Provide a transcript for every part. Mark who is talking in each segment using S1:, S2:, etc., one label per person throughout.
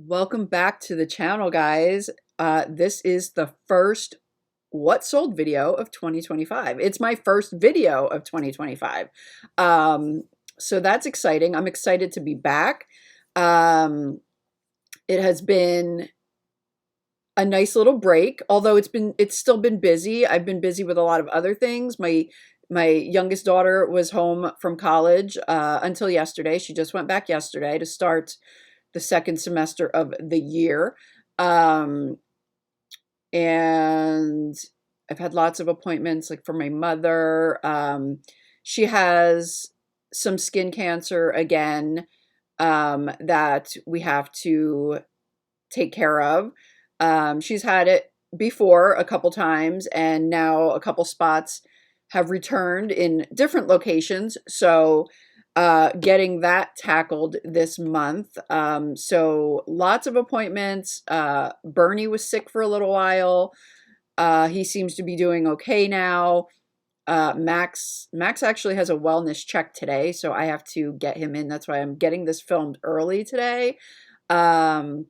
S1: Welcome back to the channel, guys. This is the first What Sold video of 2025. It's my first video of 2025. So that's exciting. I'm excited to be back. It has been a nice little break, although it's still been busy. I've been busy with a lot of other things. My youngest daughter was home from college until yesterday. She just went back yesterday to start the second semester of the year. And I've had lots of appointments, like for my mother. She has some skin cancer again, that we have to take care of. She's had it before a couple times, and now a couple spots have returned in different locations. So getting that tackled this month. So lots of appointments. Bernie was sick for a little while. He seems to be doing okay now. Max actually has a wellness check today, so I have to get him in. That's why I'm getting this filmed early today. And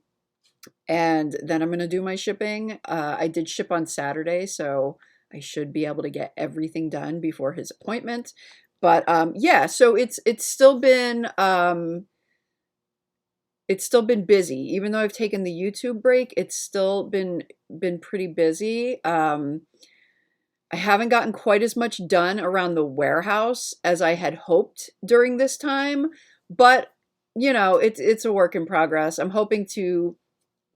S1: then I'm going to do my shipping. I did ship on Saturday, so I should be able to get everything done before his appointment. But yeah, so it's still been busy. Even though I've taken the YouTube break, it's still been pretty busy. I haven't gotten quite as much done around the warehouse as I had hoped during this time, but you know, it's a work in progress. I'm hoping to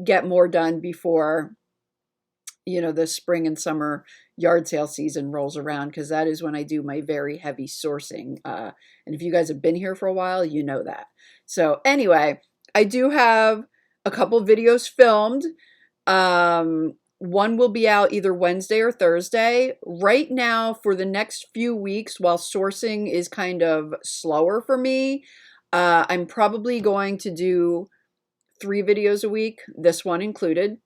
S1: get more done before, you know, the spring and summer yard sale season rolls around, because that is when I do my very heavy sourcing. And if you guys have been here for a while, you know that. So anyway, I do have a couple videos filmed. One will be out either Wednesday or Thursday. Right now, for the next few weeks, while sourcing is kind of slower for me, I'm probably going to do 3 videos a week, this one included.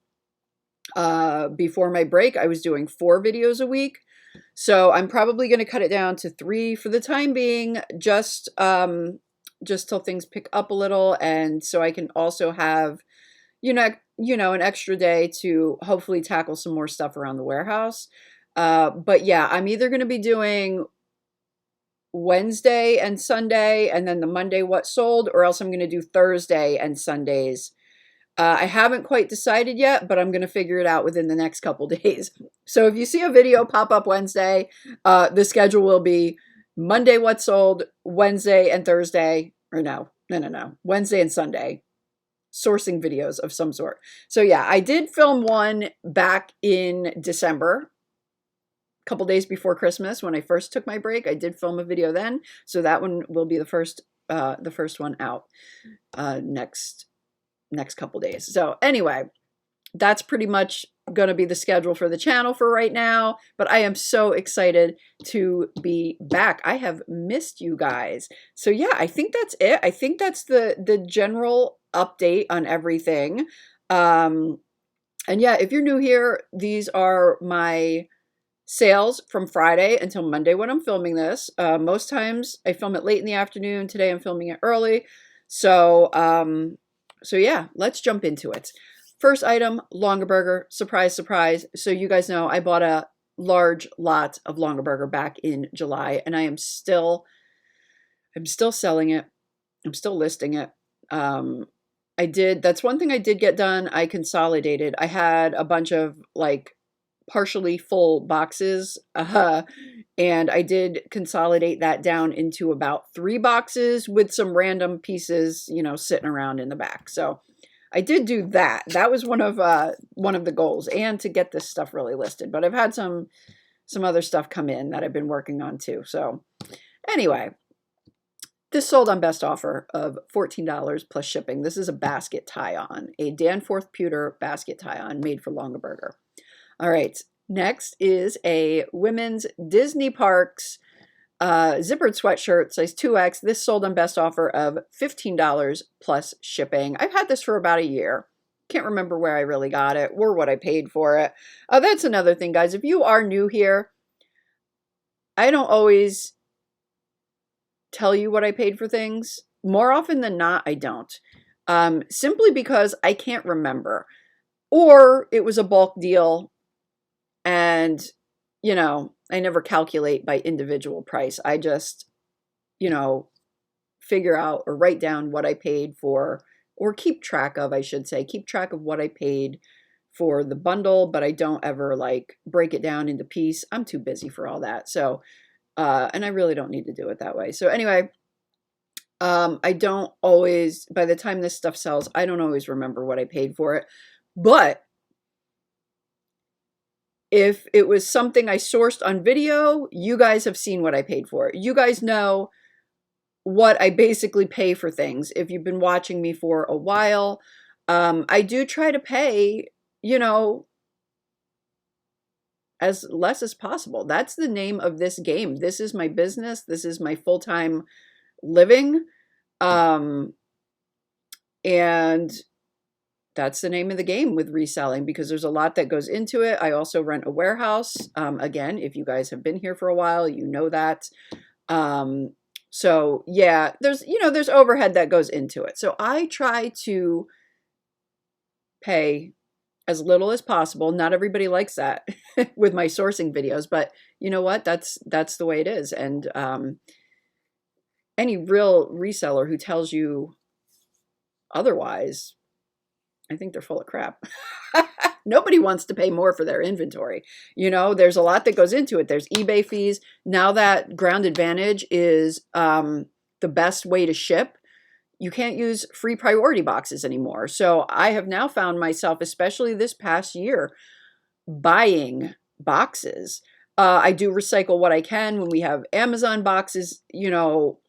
S1: Before my break, I was doing 4 videos a week. So I'm probably going to cut it down to 3 for the time being, just till things pick up a little. And so I can also have, you know, an extra day to hopefully tackle some more stuff around the warehouse. But yeah, I'm either going to be doing Wednesday and Sunday, and then the Monday What Sold, or else I'm going to do Thursday and Sundays. I haven't quite decided yet, but I'm going to figure it out within the next couple days. So if you see a video pop up Wednesday, the schedule will be Monday What Sold, Wednesday and Thursday, or no, Wednesday and Sunday, sourcing videos of some sort. So yeah, I did film one back in December, a couple days before Christmas when I first took my break. I did film a video then, so that one will be the first one out next couple days. So anyway, that's pretty much going to be the schedule for the channel for right now, but I am so excited to be back. I have missed you guys. So yeah, I think that's it. I think that's the general update on everything. And yeah, if you're new here, these are my sales from Friday until Monday when I'm filming this. Most times I film it late in the afternoon. Today I'm filming it early. So yeah, let's jump into it. First item, Longaberger. Surprise, surprise. So you guys know I bought a large lot of Longaberger back in July, and I'm still selling it. I'm still listing it. That's one thing I did get done. I consolidated. I had a bunch of like partially full boxes, and I did consolidate that down into about 3 boxes with some random pieces, you know, sitting around in the back. So I did do that. That was one of the goals, and to get this stuff really listed. But I've had some other stuff come in that I've been working on too. So anyway, this sold on best offer of $14 plus shipping. This is a basket tie-on, a Danforth pewter basket tie-on made for Longaberger. All right, next is a women's Disney Parks zippered sweatshirt, size 2X. This sold on best offer of $15 plus shipping. I've had this for about a year. Can't remember where I really got it or what I paid for it. That's another thing, guys. If you are new here, I don't always tell you what I paid for things. More often than not, I don't. simply because I can't remember. Or it was a bulk deal and, you know, I never calculate by individual price. I just, you know, figure out or write down what I paid for, or keep track of, I should say, keep track of what I paid for the bundle, but I don't ever like break it down into piece. I'm too busy for all that. So, and I really don't need to do it that way. So anyway, I don't always, by the time this stuff sells, I don't always remember what I paid for it. But if it was something I sourced on video, you guys have seen what I paid for it. You guys know what I basically pay for things. If you've been watching me for a while, I do try to pay, you know, as less as possible. That's the name of this game. This is my business. This is my full-time living. And that's the name of the game with reselling, because there's a lot that goes into it. I also rent a warehouse. Again, if you guys have been here for a while, you know that. So yeah, there's, you know, there's overhead that goes into it. So I try to pay as little as possible. Not everybody likes that with my sourcing videos, but you know what? That's the way it is. And any real reseller who tells you otherwise, I think they're full of crap. Nobody wants to pay more for their inventory. You know, there's a lot that goes into it. There's eBay fees. Now that Ground Advantage is the best way to ship, you can't use free priority boxes anymore. So I have now found myself, especially this past year, buying boxes. I do recycle what I can when we have Amazon boxes, you know,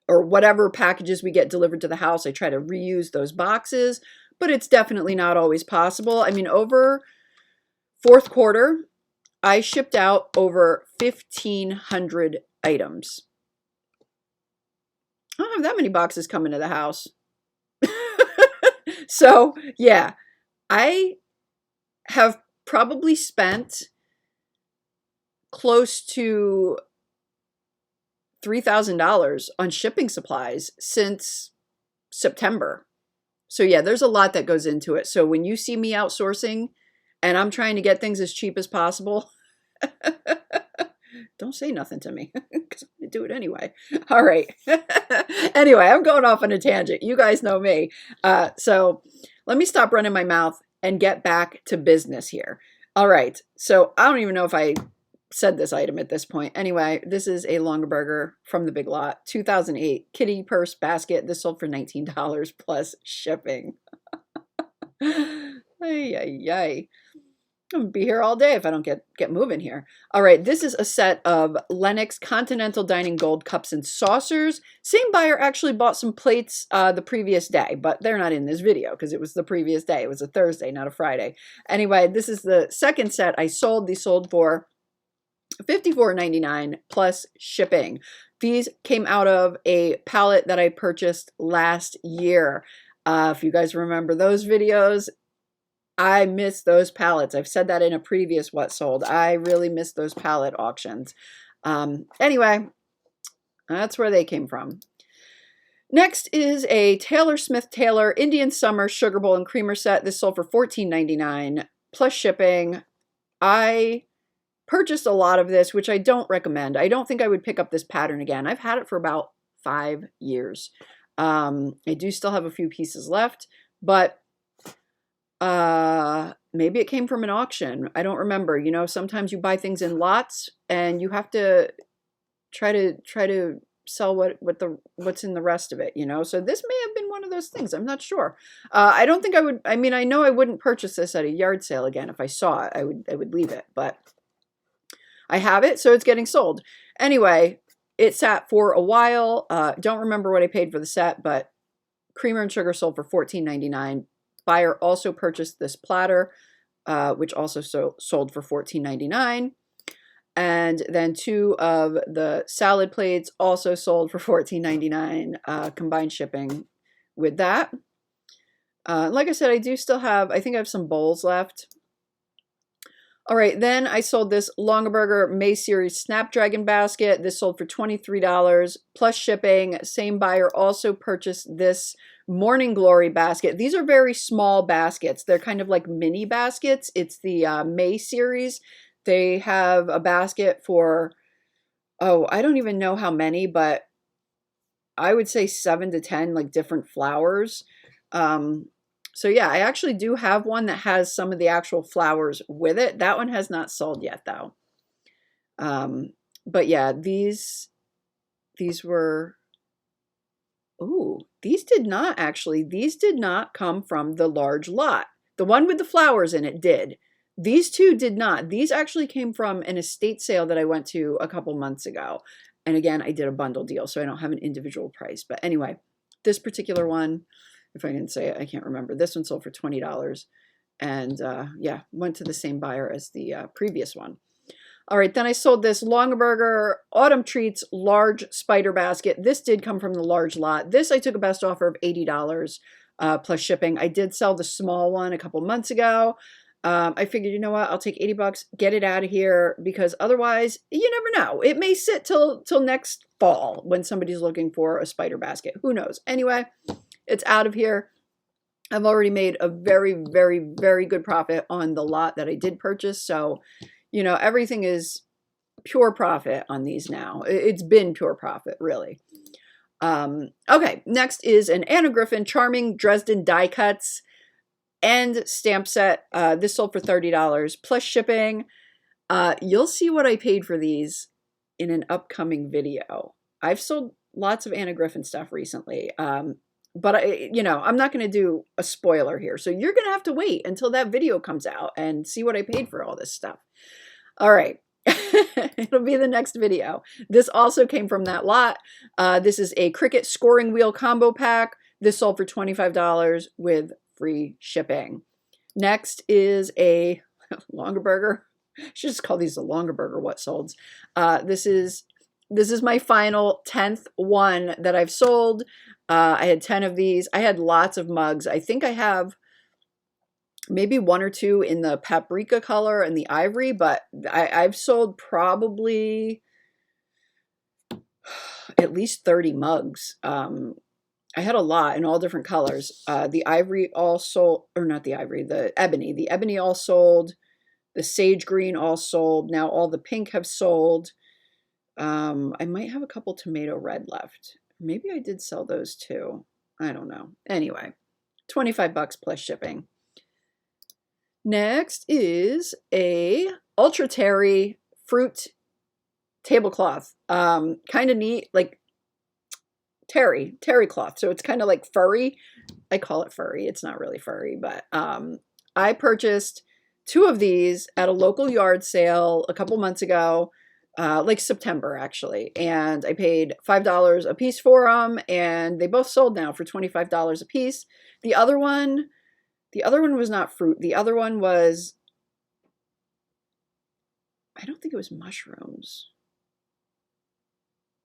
S1: or whatever packages we get delivered to the house. I try to reuse those boxes, but it's definitely not always possible. I mean, over fourth quarter, I shipped out over 1,500 items. I don't have that many boxes coming to the house. So, yeah, I have probably spent close to $3,000 on shipping supplies since September. So yeah, there's a lot that goes into it. So when you see me outsourcing and I'm trying to get things as cheap as possible, don't say nothing to me because I'm going to do it anyway. All right. Anyway, I'm going off on a tangent. You guys know me. So let me stop running my mouth and get back to business here. All right. So I don't even know if I said this item at this point. Anyway, this is a Longaberger from the Big Lot, 2008 kitty purse basket. This sold for $19 plus shipping. Ay, ay, ay. I'm gonna be here all day if I don't get moving here. All right, this is a set of Lenox Continental Dining Gold cups and saucers. Same buyer actually bought some plates the previous day, but they're not in this video because it was the previous day. It was a Thursday, not a Friday. Anyway, this is the second set I sold. These sold for $54.99 plus shipping. These came out of a pallet that I purchased last year. If you guys remember those videos, I miss those pallets. I've said that in a previous What Sold. I really miss those pallet auctions. Anyway, that's where they came from. Next is a Taylor Smith Taylor Indian Summer Sugar Bowl and Creamer set. This sold for $14.99 plus shipping. I purchased a lot of this, which I don't recommend. I don't think I would pick up this pattern again. I've had it for about 5 years. I do still have a few pieces left, but maybe it came from an auction. I don't remember. You know, sometimes you buy things in lots and you have to try to sell what's in the rest of it, you know? So this may have been one of those things. I'm not sure. I don't think I would. I mean, I know I wouldn't purchase this at a yard sale again. If I saw it, I would leave it, but I have it, so it's getting sold. Anyway, it sat for a while. Don't remember what I paid for the set, but creamer and sugar sold for $14.99. Buyer also purchased this platter, which also sold for $14.99. And then 2 of the salad plates also sold for $14.99, combined shipping with that. Like I said, I do still have, I think I have some bowls left. All right, then I sold this Longaberger May Series Snapdragon basket. This sold for $23 plus shipping. Same buyer also purchased this Morning Glory basket. These are very small baskets. They're kind of like mini baskets. It's the May Series. They have a basket for, oh, I don't even know how many, but I would say 7 to 10 like different flowers. So yeah, I actually do have one that has some of the actual flowers with it. That one has not sold yet though. But yeah, these were, ooh, these did not come from the large lot. The one with the flowers in it did. These two did not. These actually came from an estate sale that I went to a couple months ago. And again, I did a bundle deal, so I don't have an individual price. But anyway, this particular one, if I didn't say it, I can't remember. This one sold for $20. And yeah, went to the same buyer as the previous one. All right, then I sold this Longaberger Autumn Treats Large Spider Basket. This did come from the large lot. This I took a best offer of $80 plus shipping. I did sell the small one a couple months ago. I figured, you know what, I'll take 80 bucks, get it out of here, because otherwise, you never know. It may sit till next fall when somebody's looking for a spider basket. Who knows? Anyway, it's out of here. I've already made a very, very, very good profit on the lot that I did purchase. So, you know, everything is pure profit on these now. It's been pure profit, really. Okay, next is an Anna Griffin Charming Dresden Die Cuts and stamp set. This sold for $30 plus shipping. You'll see what I paid for these in an upcoming video. I've sold lots of Anna Griffin stuff recently. But you know, I'm not going to do a spoiler here. So you're going to have to wait until that video comes out and see what I paid for all this stuff. All right. It'll be the next video. This also came from that lot. This is a Cricut scoring wheel combo pack. This sold for $25 with free shipping. Next is a Longaberger. I should just call these the Longaberger what solds. This is my final 10th one that I've sold. I had 10 of these. I had lots of mugs. I think I have maybe 1 or 2 in the paprika color and the ivory, but I've sold probably at least 30 mugs. I had a lot in all different colors. The ivory all sold, or not the ivory, the ebony. The ebony all sold. The sage green all sold. Now all the pink have sold. I might have a couple tomato red left. Maybe I did sell those too. I don't know. Anyway, 25 bucks plus shipping. Next is a Ultra Terry fruit tablecloth. Kind of neat, like terry cloth. So it's kind of like furry. I call it furry. It's not really furry, but I purchased 2 of these at a local yard sale a couple months ago. Like September actually, and I paid $5 a piece for them, and they both sold now for $25 a piece. The other one was not fruit. The other one was, I don't think it was mushrooms,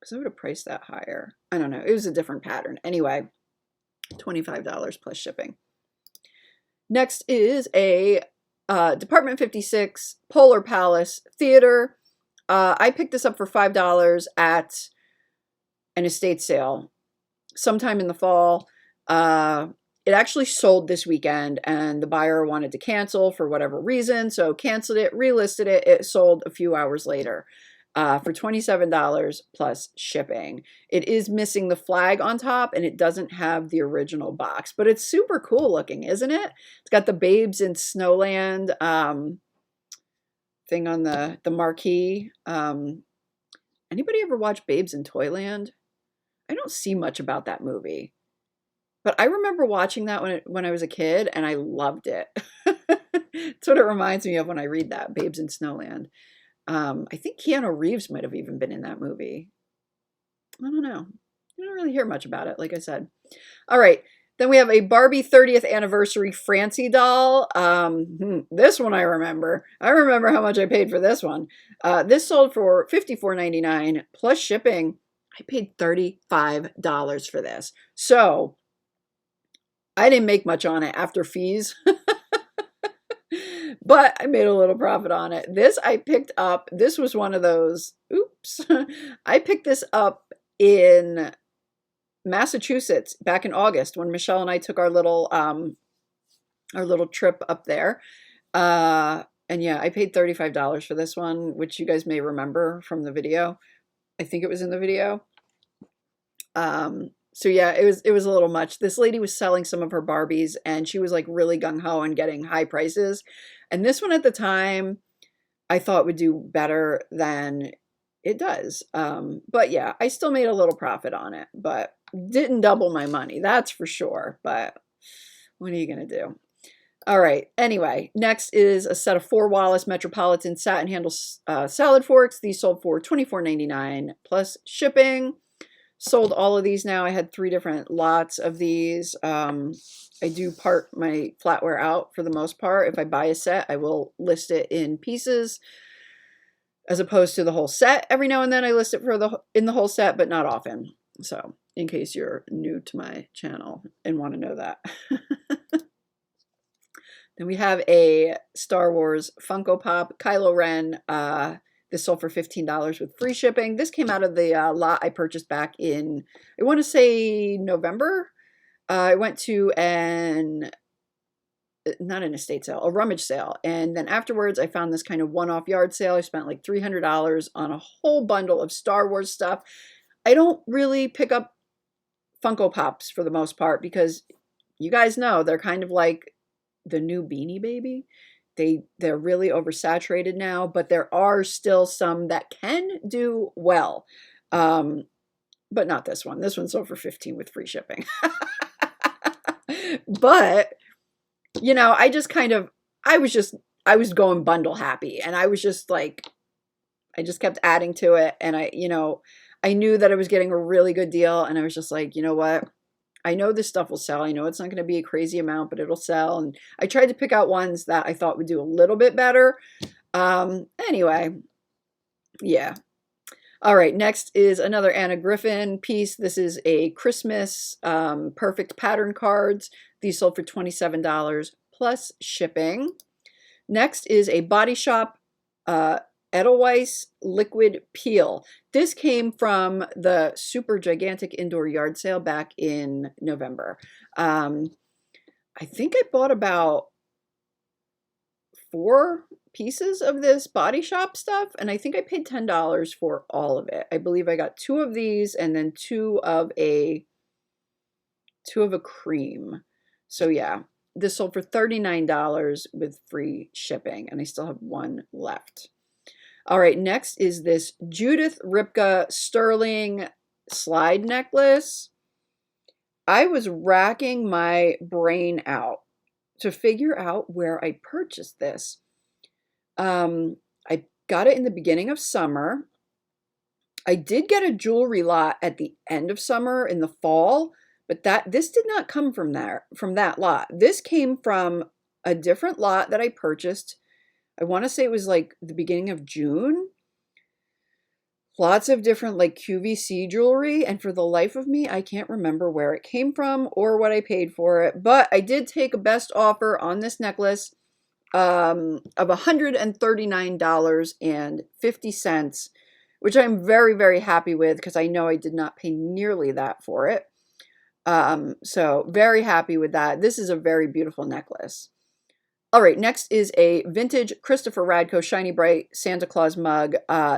S1: because I would have priced that higher. I don't know. It was a different pattern. Anyway, $25 plus shipping. Next is a Department 56 Polar Palace Theater. I picked this up for $5 at an estate sale sometime in the fall. It actually sold this weekend, and the buyer wanted to cancel for whatever reason, so canceled it, relisted it. It sold a few hours later for $27 plus shipping. It is missing the flag on top, and it doesn't have the original box, but it's super cool looking, isn't it? It's got the Babes in Snowland thing on the marquee. Anybody ever watch Babes in Toyland? I don't see much about that movie, but I remember watching that when I was a kid, and I loved it. That's what it reminds me of when I read that, Babes in Snowland. I think Keanu Reeves might have even been in that movie. I don't know. I don't really hear much about it, like I said. All right. Then we have a Barbie 30th anniversary Francie doll. This one I remember. I remember how much I paid for this one. This sold for $54.99 plus shipping. I paid $35 for this. So I didn't make much on it after fees. but I made a little profit on it. This I picked up. This was one of those, oops. I picked this up in Massachusetts back in August when Michelle and I took our little trip up there. And yeah, I paid $35 for this one, which you guys may remember from the video. I think it was in the video. So yeah, it was a little much. This lady was selling some of her Barbies and she was like really gung-ho and getting high prices. And this one at the time, I thought would do better than it does. But yeah, I still made a little profit on it, but didn't double my money, that's for sure. But what are you going to do? All right. Anyway, next is a set of 4 Wallace Metropolitan satin handle salad forks. These sold for $24.99 plus shipping. Sold all of these now. I had 3 different lots of these. I do part my flatware out for the most part. If I buy a set, I will list it in pieces as opposed to the whole set. Every now and then I list it in the whole set, but not often. So in case you're new to my channel and want to know that. Then we have a Star Wars Funko Pop Kylo Ren. This sold for $15 with free shipping. This came out of the lot I purchased back in, I want to say November. I went to not an estate sale, a rummage sale. And then afterwards, I found this kind of one-off yard sale. I spent like $300 on a whole bundle of Star Wars stuff. I don't really pick up Funko Pops for the most part because you guys know they're kind of like the new Beanie Baby. They're really oversaturated now, but there are still some that can do well. But not this one. This one sold for $15 with free shipping. But, you know, I was going bundle happy and I was just like, I just kept adding to it. And I knew that I was getting a really good deal. And I was just like, you know what? I know this stuff will sell. I know it's not going to be a crazy amount, but it'll sell. And I tried to pick out ones that I thought would do a little bit better. Anyway, yeah. All right, next is another Anag Griffin piece. This is a Christmas perfect pattern cards. These sold for $27 plus shipping. Next is a Body Shop Edelweiss liquid peel. This came from the super gigantic indoor yard sale back in November. I think I bought about 4 pieces of this Body Shop stuff, and I think I paid $10 for all of it. I believe I got 2 of these and then 2 of a cream. So yeah, this sold for $39 with free shipping, and I still have 1 left. All right, next is this Judith Ripka sterling slide necklace. I was racking my brain out to figure out where I purchased this. I got it in the beginning of summer. I did get a jewelry lot at the end of summer in the fall, but this did not come from that lot. This came from a different lot that I purchased. I want to say it was like the beginning of June. Lots of different like QVC jewelry. And for the life of me, I can't remember where it came from or what I paid for it. But I did take a best offer on this necklace of $139.50, which I'm very, very happy with because I know I did not pay nearly that for it. So very happy with that. This is a very beautiful necklace. All right, next is a vintage Christopher Radko Shiny Bright Santa Claus mug.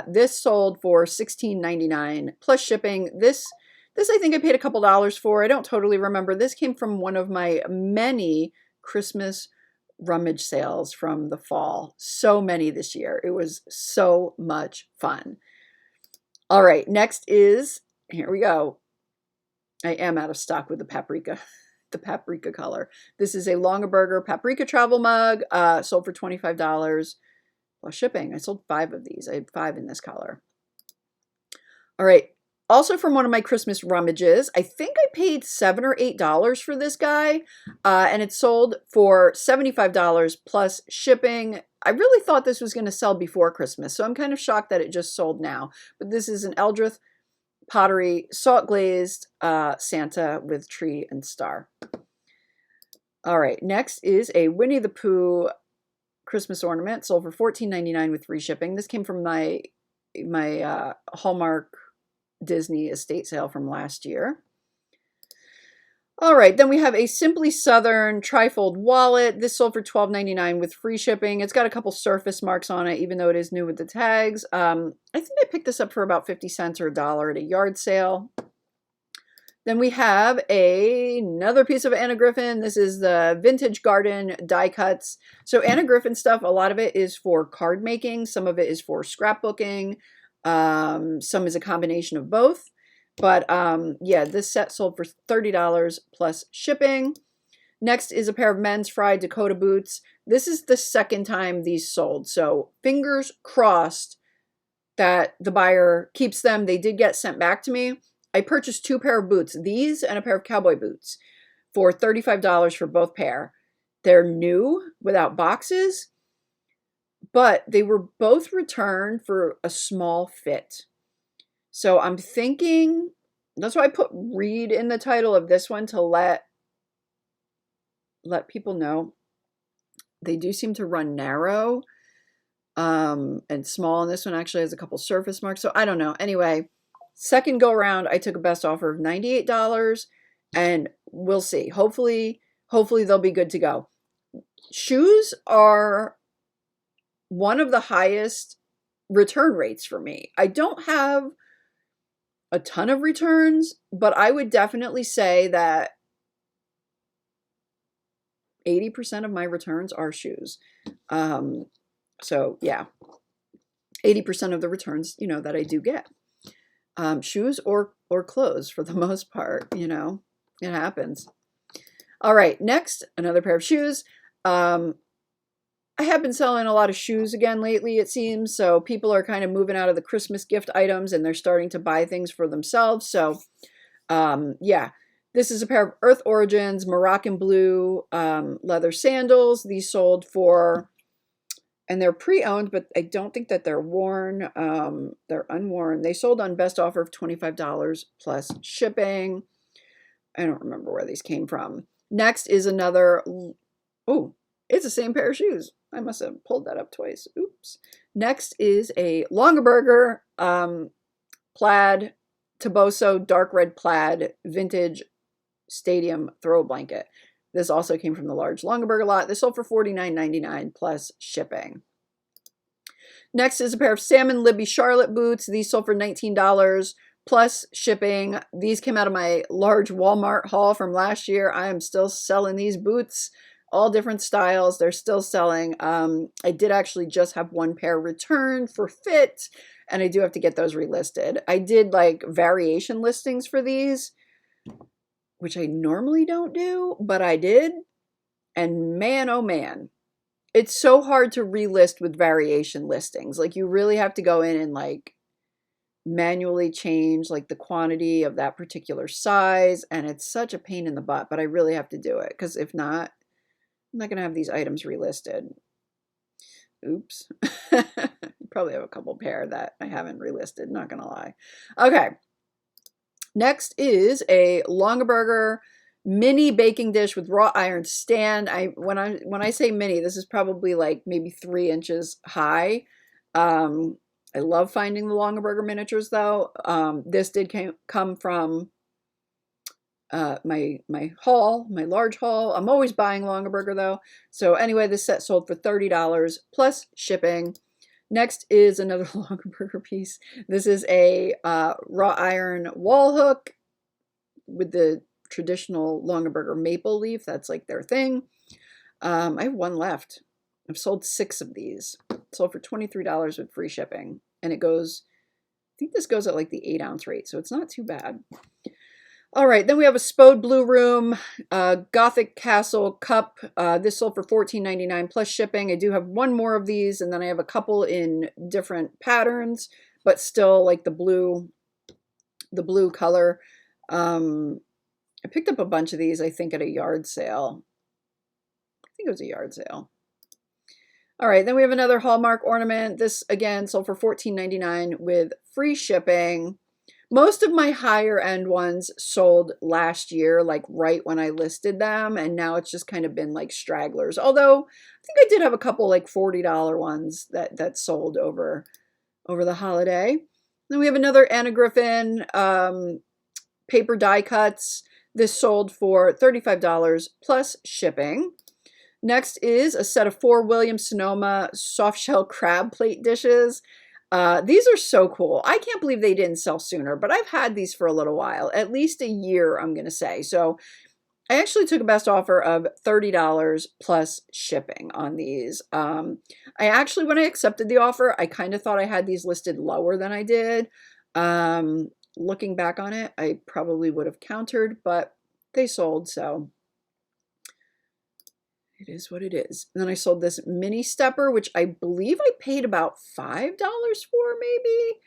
S1: This sold for $16.99 plus shipping. This I think I paid a couple dollars for. I don't totally remember. This came from one of my many Christmas rummage sales from the fall. So many this year. It was so much fun. All right, next is, here we go. I am out of stock with the paprika. The paprika color. This is a Longaberger paprika travel mug, sold for $25 plus shipping. I sold 5 of these. I had 5 in this color. All right. Also from one of my Christmas rummages, I think I paid $7 or $8 for this guy, and it sold for $75 plus shipping. I really thought this was going to sell before Christmas, so I'm kind of shocked that it just sold now. But this is an Eldrith Pottery salt glazed Santa with tree and star. All right, next is a Winnie the Pooh Christmas ornament, sold for $14.99 with free shipping. This came from my Hallmark Disney estate sale from last year. All right, then we have a Simply Southern trifold wallet. This sold for $12.99 with free shipping. It's got a couple surface marks on it, even though it is new with the tags. I think I picked this up for about 50 cents or $1 at a yard sale. Then we have another piece of Anna Griffin. This is the Vintage Garden die cuts. So Anna Griffin stuff, a lot of it is for card making. Some of it is for scrapbooking. Some is a combination of both. But yeah, this set sold for $30 plus shipping. Next is a pair of men's fried Dakota boots. This is the second time these sold. So fingers crossed that the buyer keeps them. They did get sent back to me. I purchased 2 pair of boots, these and a pair of cowboy boots, for $35 for both pair. They're new, without boxes, but they were both returned for a small fit. So I'm thinking, that's why I put read in the title of this one, to let people know. They do seem to run narrow and small, and this one actually has a couple surface marks, so I don't know. Anyway, second go around, I took a best offer of $98, and we'll see. Hopefully they'll be good to go. Shoes are one of the highest return rates for me. I don't have a ton of returns, but I would definitely say that 80% of my returns are shoes. So yeah, 80% of the returns, that I do get. Shoes or clothes for the most part, it happens. All right, next, another pair of shoes. I have been selling a lot of shoes again lately, it seems. So people are kind of moving out of the Christmas gift items and they're starting to buy things for themselves. So yeah, this is a pair of Earth Origins Moroccan blue leather sandals. These sold for, and they're pre-owned, but I don't think that they're worn. They're unworn. They sold on best offer of $25 plus shipping. I don't remember where these came from. Next is another, oh, it's the same pair of shoes. I must have pulled that up twice. Oops. Next is a Longaberger plaid, Toboso dark red plaid vintage stadium throw blanket. This also came from the large Longaberger lot. This sold for $49.99 plus shipping. Next is a pair of Salmon Libby Charlotte boots. These sold for $19 plus shipping. These came out of my large Walmart haul from last year. I am still selling these boots. All different styles. They're still selling. I did actually just have 1 pair returned for fit, and I do have to get those relisted. I did like variation listings for these, which I normally don't do, but I did. And man, oh man, it's so hard to relist with variation listings. Like you really have to go in and like manually change like the quantity of that particular size. And it's such a pain in the butt, but I really have to do it because if not, I'm not going to have these items relisted. Oops. Probably have a couple pair that I haven't relisted, not going to lie. Okay. Next is a Longaberger mini baking dish with wrought iron stand. When I say mini, this is probably like maybe 3 inches high. I love finding the Longaberger miniatures though. This did come from my haul, my large haul. I'm always buying Longaberger though. So anyway, this set sold for $30 plus shipping. Next is another Longaberger piece. This is a wrought iron wall hook with the traditional Longaberger maple leaf. That's like their thing. I have 1 left. I've sold 6 of these. Sold for $23 with free shipping. And it goes, I think this goes at like the 8-ounce rate, so it's not too bad. All right, then we have a Spode Blue Room Gothic Castle Cup. This sold for $14.99 plus shipping. I do have 1 more of these, and then I have a couple in different patterns, but still like the blue color. I picked up a bunch of these, I think, at a yard sale. I think it was a yard sale. All right, then we have another Hallmark ornament. This, again, sold for $14.99 with free shipping. Most of my higher end ones sold last year, like right when I listed them, and now it's just kind of been like stragglers. Although I think I did have a couple like $40 ones that sold over the holiday. Then we have another Anna Griffin paper die cuts. This sold for $35 plus shipping. Next is a set of 4 Williams Sonoma soft shell crab plate dishes. These are so cool. I can't believe they didn't sell sooner, but I've had these for a little while, at least a year, I'm going to say. So I actually took a best offer of $30 plus shipping on these. I actually, when I accepted the offer, I kind of thought I had these listed lower than I did. Looking back on it, I probably would have countered, but they sold, so it is what it is. And then I sold this mini stepper, which I believe I paid about $5 for, maybe.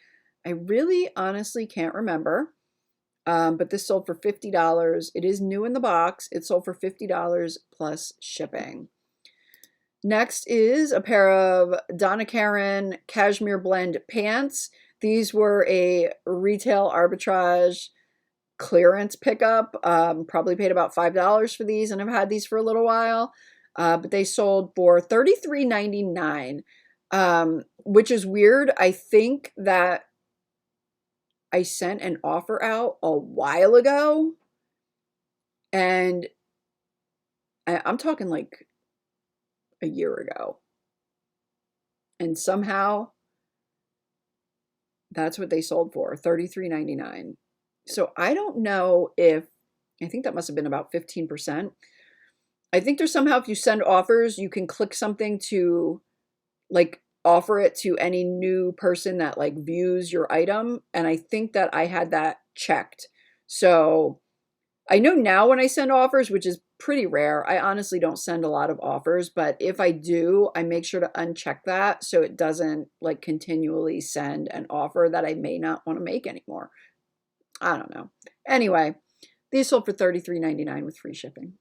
S1: I really honestly can't remember. But this sold for $50. It is new in the box. It sold for $50 plus shipping. Next is a pair of Donna Karen cashmere blend pants. These were a retail arbitrage clearance pickup. Probably paid about $5 for these, and I've had these for a little while. But they sold for $33.99, which is weird. I think that I sent an offer out a while ago, and I'm talking like a year ago, and somehow that's what they sold for, $33.99. So I don't know if, I think that must have been about 15%. I think there's somehow, if you send offers, you can click something to like offer it to any new person that like views your item. And I think that I had that checked. So I know now when I send offers, which is pretty rare, I honestly don't send a lot of offers, but if I do, I make sure to uncheck that so it doesn't like continually send an offer that I may not want to make anymore. I don't know. Anyway, these sold for $33.99 with free shipping.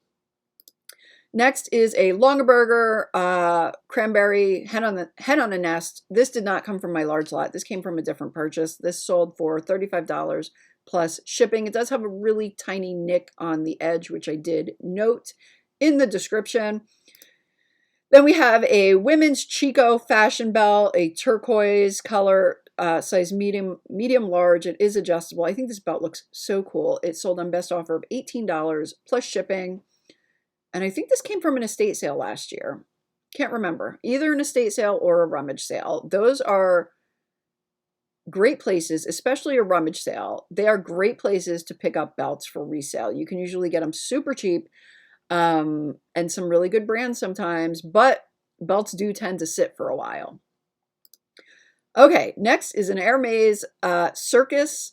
S1: Next is a Longaberger cranberry head on a nest. This did not come from my large lot. This came from a different purchase. This sold for $35 plus shipping. It does have a really tiny nick on the edge, which I did note in the description. Then we have a women's Chico fashion belt, a turquoise color, size medium large. It is adjustable. I think this belt looks so cool. It sold on best offer of $18 plus shipping. And I think this came from an estate sale last year. Can't remember. Either an estate sale or a rummage sale. Those are great places, especially a rummage sale. They are great places to pick up belts for resale. You can usually get them super cheap, and some really good brands sometimes, but belts do tend to sit for a while. Okay, next is an Hermes Circus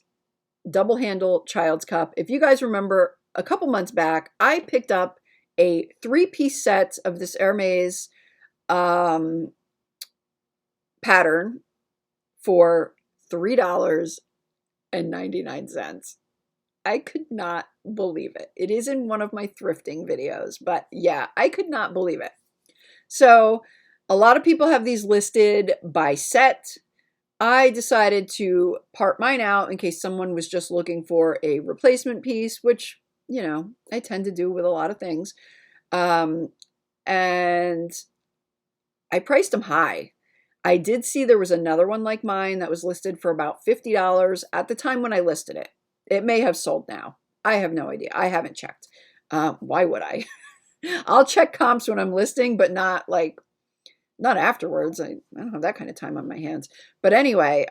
S1: double handle child's cup. If you guys remember, a couple months back, I picked up a 3-piece set of this Hermes pattern for $3.99. I could not believe it. It is in one of my thrifting videos, but yeah, I could not believe it. So a lot of people have these listed by set. I decided to part mine out in case someone was just looking for a replacement piece, which, you know, I tend to do with a lot of things. And I priced them high. I did see there was another one like mine that was listed for about $50 at the time when I listed it. It may have sold now. I have no idea. I haven't checked. Why would I? I'll check comps when I'm listing, but not afterwards. I don't have that kind of time on my hands. But anyway,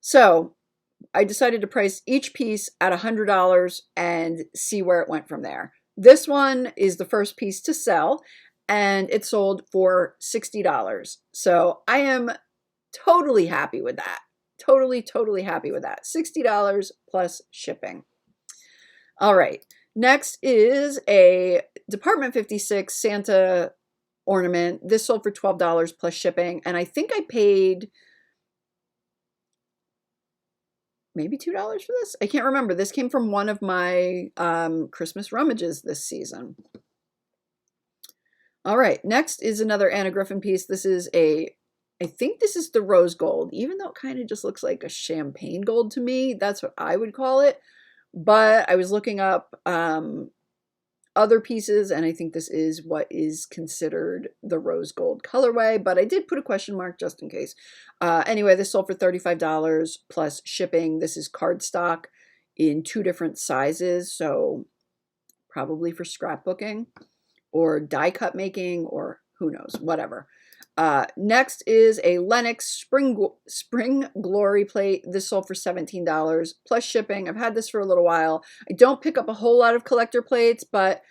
S1: so I decided to price each piece at $100 and see where it went from there. This one is the first piece to sell, and it sold for $60. So I am totally happy with that. Totally happy with that. $60 plus shipping. All right. Next is a Department 56 Santa ornament. This sold for $12 plus shipping, and I think I paid maybe $2 for this. I can't remember. This came from one of my Christmas rummages this season. All right, next is another Anna Griffin piece. This is a I think this is the rose gold, even though it kind of just looks like a champagne gold to me. That's what I would call it. But I was looking up other pieces, and I think this is what is considered the rose gold colorway, but I did put a question mark just in case. Anyway, this sold for $35 plus shipping. This is cardstock in 2 different sizes, so probably for scrapbooking or die cut making, or who knows, whatever. Next is a Lenox Spring Glory plate. This sold for $17 plus shipping. I've had this for a little while. I don't pick up a whole lot of collector plates, but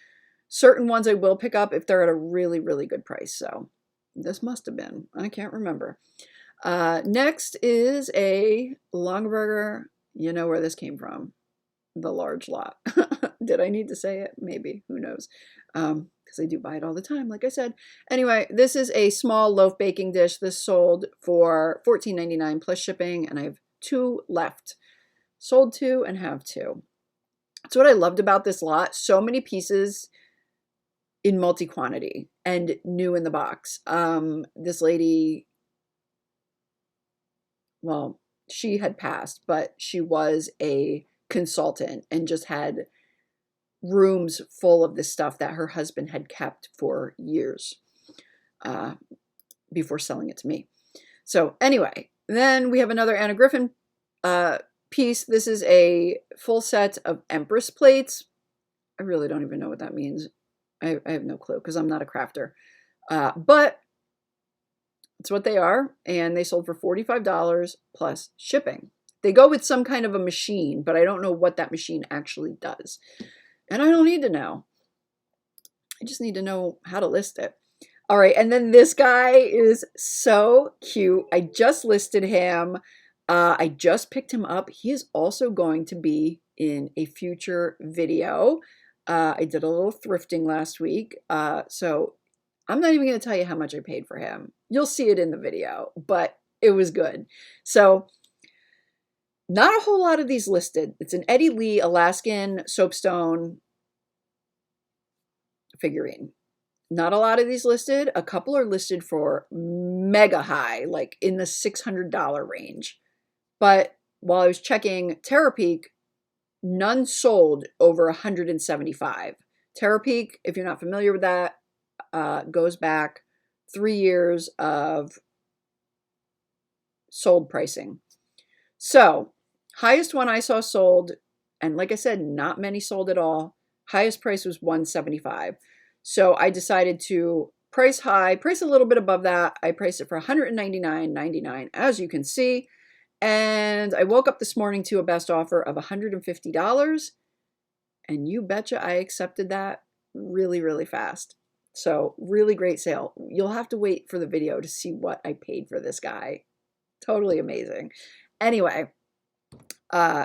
S1: certain ones I will pick up if they're at a really, really good price. So this must have been. I can't remember. Next is a Longaberger. You know where this came from. The large lot. Did I need to say it? Maybe. Who knows? Because I do buy it all the time, like I said. Anyway, this is a small loaf baking dish. This sold for $14.99 plus shipping, and I have 2 left. Sold 2 and have 2. That's what I loved about this lot. So many pieces in multi-quantity and new in the box. This lady, well, she had passed, but she was a consultant and just had rooms full of this stuff that her husband had kept for years before selling it to me. So anyway, then we have another Anna Griffin piece. This is a full set of Empress plates. I really don't even know what that means. I have no clue because I'm not a crafter. But it's what they are, and they sold for $45 plus shipping. They go with some kind of a machine, but I don't know what that machine actually does. And I don't need to know. I just need to know how to list it. All right, and then this guy is so cute. I just listed him. I just picked him up. He is also going to be in a future video. I did a little thrifting last week. So I'm not even going to tell you how much I paid for him. You'll see it in the video, but it was good. So not a whole lot of these listed. It's an Eddie Lee Alaskan soapstone figurine. Not a lot of these listed. A couple are listed for mega high, like in the $600 range. But while I was checking Terapeak, none sold over $175. Terapeak, if you're not familiar with that, goes back 3 years of sold pricing. So highest one I saw sold, and like I said, not many sold at all. Highest price was $175. So I decided to price high, price a little bit above that. I priced it for $199.99, as you can see. And I woke up this morning to a best offer of $150. And you betcha I accepted that really, really fast. So really great sale. You'll have to wait for the video to see what I paid for this guy. Totally amazing. Anyway,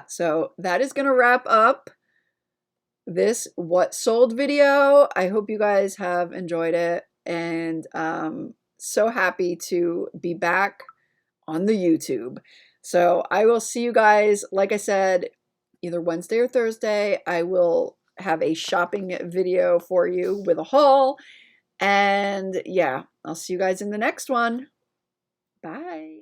S1: so that is going to wrap up this what sold video. I hope you guys have enjoyed it, and so happy to be back on the YouTube. So I will see you guys, like I said, either Wednesday or Thursday. I will have a shopping video for you with a haul, and yeah, I'll see you guys in the next one. Bye.